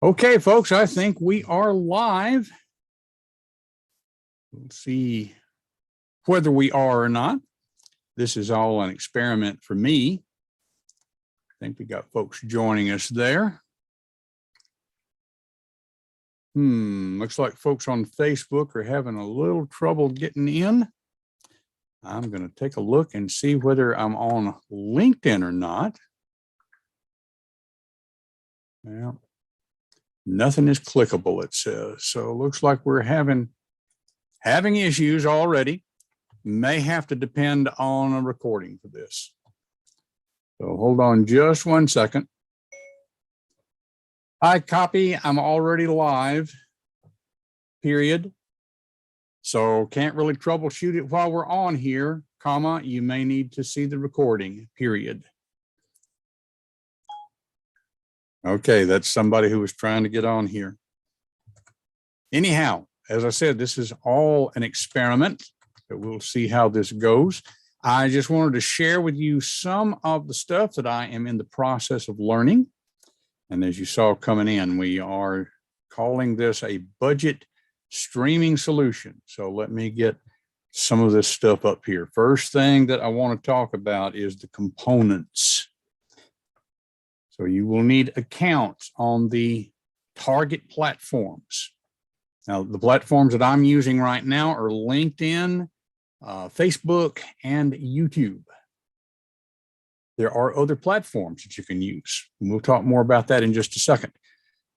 Okay, folks, I think we are live. We'll see whether we are or not. This is all an experiment for me. I think we got folks joining us there. Looks like folks on Facebook are having a little trouble getting in. I'm going to take a look and see whether I'm on LinkedIn or not. Well, nothing is clickable, it says. So it looks like we're having issues already. May have to depend on a recording for this. So hold on just 1 second. Hi, copy. I'm already live, period. So can't really troubleshoot it while we're on here, comma, you may need to see the recording, period. Okay, that's somebody who was trying to get on here. Anyhow, as I said, this is all an experiment, but we'll see how this goes. I just wanted to share with you some of the stuff that I am in the process of learning. And as you saw coming in, we are calling this a budget streaming solution. So let me get some of this stuff up here. First thing that I want to talk about is the components. So you will need accounts on the target platforms. Now, the platforms that I'm using right now are LinkedIn, Facebook, and YouTube. There are other platforms that you can use. And we'll talk more about that in just a second.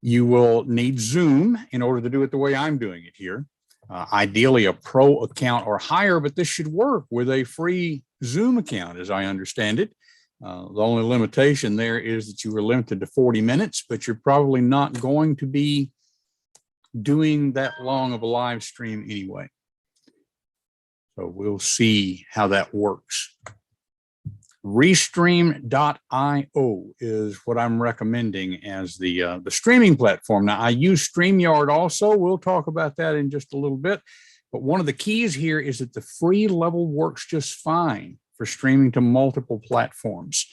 You will need Zoom in order to do it the way I'm doing it here. Ideally, a pro account or higher, but this should work with a free Zoom account, as I understand it. The only limitation there is that you are limited to 40 minutes, but you're probably not going to be doing that long of a live stream anyway. So we'll see how that works. Restream.io is what I'm recommending as the streaming platform. Now, I use StreamYard also. We'll talk about that in just a little bit. But one of the keys here is that the free level works just fine for streaming to multiple platforms.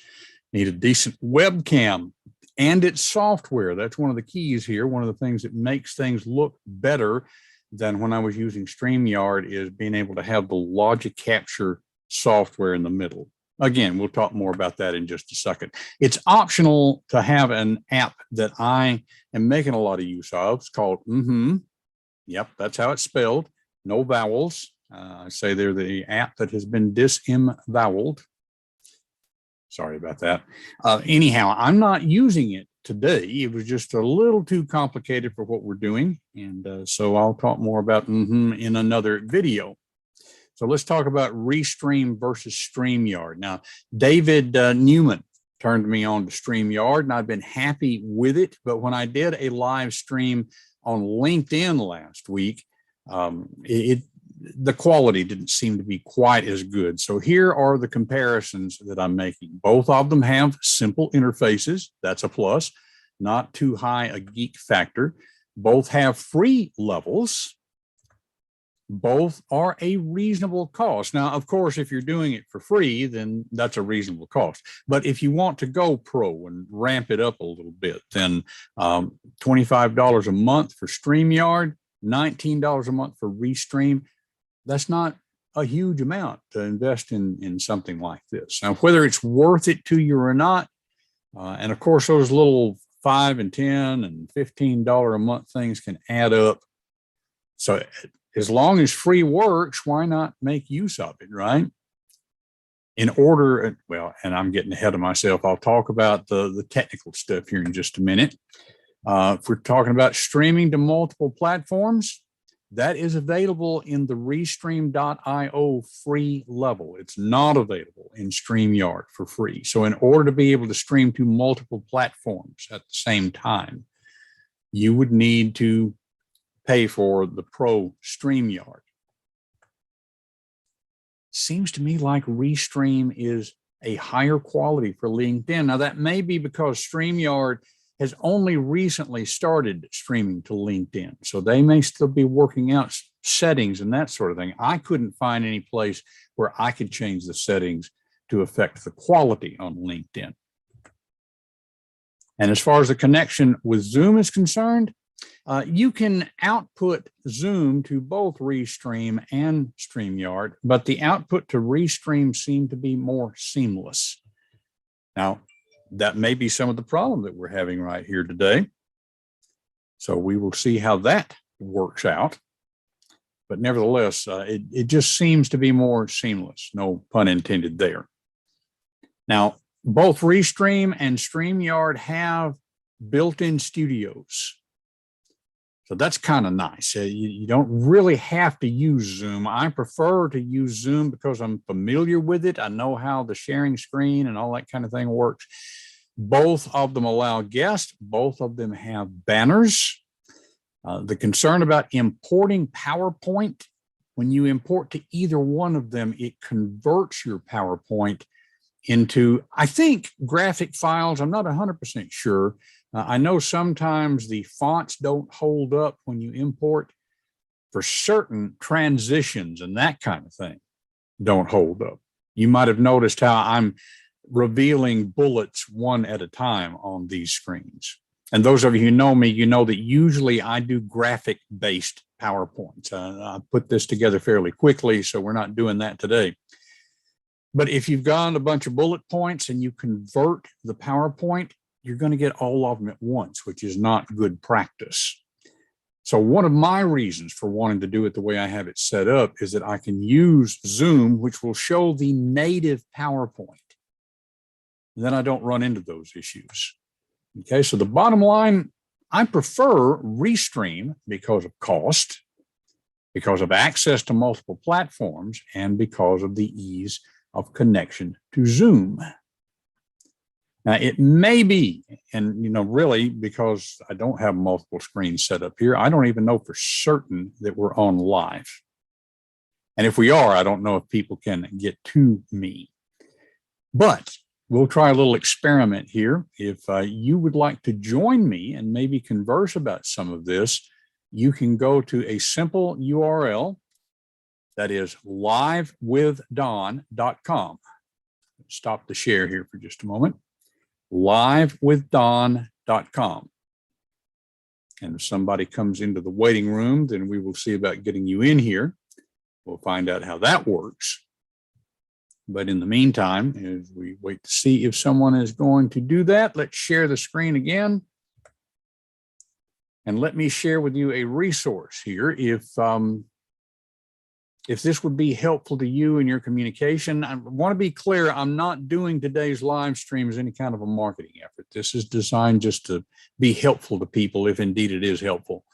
Need a decent webcam and its software. That's one of the keys here. One of the things that makes things look better than when I was using StreamYard is being able to have the logic capture software in the middle. Again, we'll talk more about that in just a second. It's optional to have an app that I am making a lot of use of. It's called Yep, that's how it's spelled. No vowels. I say they're the app that has been disemboweled. Sorry about that. Anyhow, I'm not using it today. It was just a little too complicated for what we're doing. And so I'll talk more about in another video. So let's talk about Restream versus StreamYard. Now, David Newman turned me on to StreamYard, and I've been happy with it. But when I did a live stream on LinkedIn last week, the quality didn't seem to be quite as good. So here are the comparisons that I'm making. Both of them have simple interfaces. That's a plus, not too high a geek factor. Both have free levels. Both are a reasonable cost. Now, of course, if you're doing it for free, then that's a reasonable cost. But if you want to go pro and ramp it up a little bit, then $25 a month for StreamYard, $19 a month for Restream. That's not a huge amount to invest in something like this. Now, whether it's worth it to you or not, and of course, those little $5 and $10 and $15 a month things can add up. So as long as free works, why not make use of it, right? In order, well, and I'm getting ahead of myself. I'll talk about the technical stuff here in just a minute. If we're talking about streaming to multiple platforms, that is available in the Restream.io free level. It's not available in StreamYard for free. So in order to be able to stream to multiple platforms at the same time, you would need to pay for the pro StreamYard. Seems to me like Restream is a higher quality for LinkedIn. Now that may be because StreamYard has only recently started streaming to LinkedIn. So they may still be working out settings and that sort of thing. I couldn't find any place where I could change the settings to affect the quality on LinkedIn. And as far as the connection with Zoom is concerned, you can output Zoom to both Restream and StreamYard, but the output to Restream seem to be more seamless. Now, that may be some of the problem that we're having right here today. So we will see how that works out. But nevertheless, it just seems to be more seamless. No pun intended there. Now, both Restream and StreamYard have built-in studios. So that's kind of nice. You don't really have to use Zoom. I prefer to use Zoom because I'm familiar with it. I know how the sharing screen and all that kind of thing works. Both of them allow guests. Both of them have banners. The concern about importing PowerPoint, when you import to either one of them, it converts your PowerPoint into, I think, graphic files. I'm not 100% sure. I know sometimes the fonts don't hold up when you import. For certain transitions and that kind of thing don't hold up. You might have noticed how I'm revealing bullets one at a time on these screens. And those of you who know me, you know that usually I do graphic-based PowerPoints. I put this together fairly quickly, so we're not doing that today. But if you've got a bunch of bullet points and you convert the PowerPoint, you're going to get all of them at once, which is not good practice. So one of my reasons for wanting to do it the way I have it set up is that I can use Zoom, which will show the native PowerPoint. And then I don't run into those issues. Okay, so the bottom line, I prefer Restream because of cost, because of access to multiple platforms, and because of the ease of connection to Zoom. Now, it may be, and really, because I don't have multiple screens set up here, I don't even know for certain that we're on live. And if we are, I don't know if people can get to me. But we'll try a little experiment here. If you would like to join me and maybe converse about some of this, you can go to a simple URL that is livewithdon.com. Stop the share here for just a moment. livewithdon.com. And if somebody comes into the waiting room, then we will see about getting you in here. We'll find out how that works. But in the meantime, as we wait to see if someone is going to do that, let's share the screen again. And let me share with you a resource here. If this would be helpful to you in your communication, I want to be clear, I'm not doing today's live stream as any kind of a marketing effort. This is designed just to be helpful to people, if indeed it is helpful.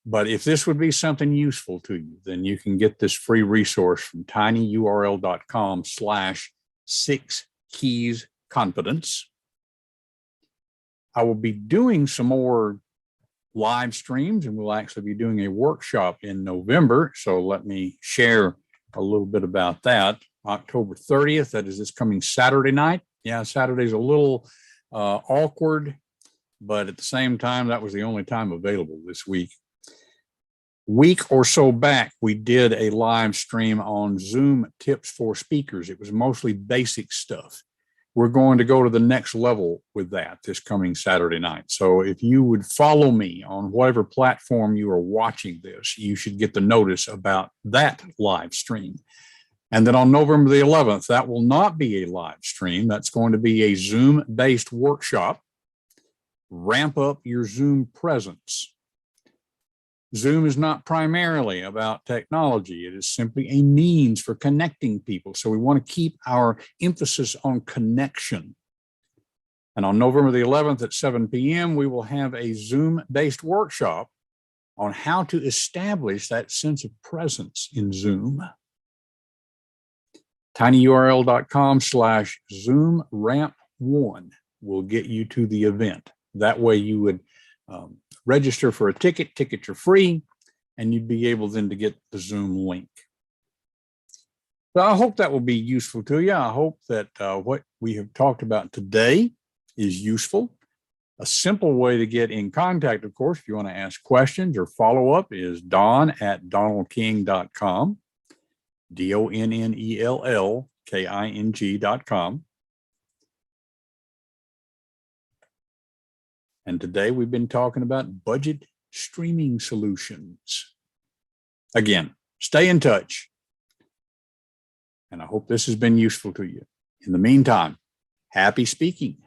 But if this would be something useful to you, then you can get this free resource from tinyurl.com/6keysconfidence. I will be doing some more live streams, and we'll actually be doing a workshop in November. So let me share a little bit about that. October 30th, that is this coming Saturday night. Yeah, Saturday's a little awkward, but at the same time, that was the only time available this week. Week or so back, we did a live stream on Zoom tips for speakers. It was mostly basic stuff. We're going to go to the next level with that this coming Saturday night. So if you would follow me on whatever platform you are watching this, you should get the notice about that live stream. And then on November the 11th, that will not be a live stream. That's going to be a Zoom-based workshop. Ramp up your Zoom presence. Zoom is not primarily about technology. It is simply a means for connecting people. So we want to keep our emphasis on connection. And on November the 11th at 7 p.m., we will have a Zoom-based workshop on how to establish that sense of presence in Zoom. tinyurl.com/ZoomRamp1 will get you to the event. That way you would register for a ticket. Tickets are free, and you'd be able then to get the Zoom link. So I hope that will be useful to you. I hope that what we have talked about today is useful. A simple way to get in contact, of course, if you want to ask questions or follow up, is don@donaldking.com, DONNELLKING.com. And today we've been talking about budget streaming solutions. Again, stay in touch. And I hope this has been useful to you. In the meantime, happy speaking.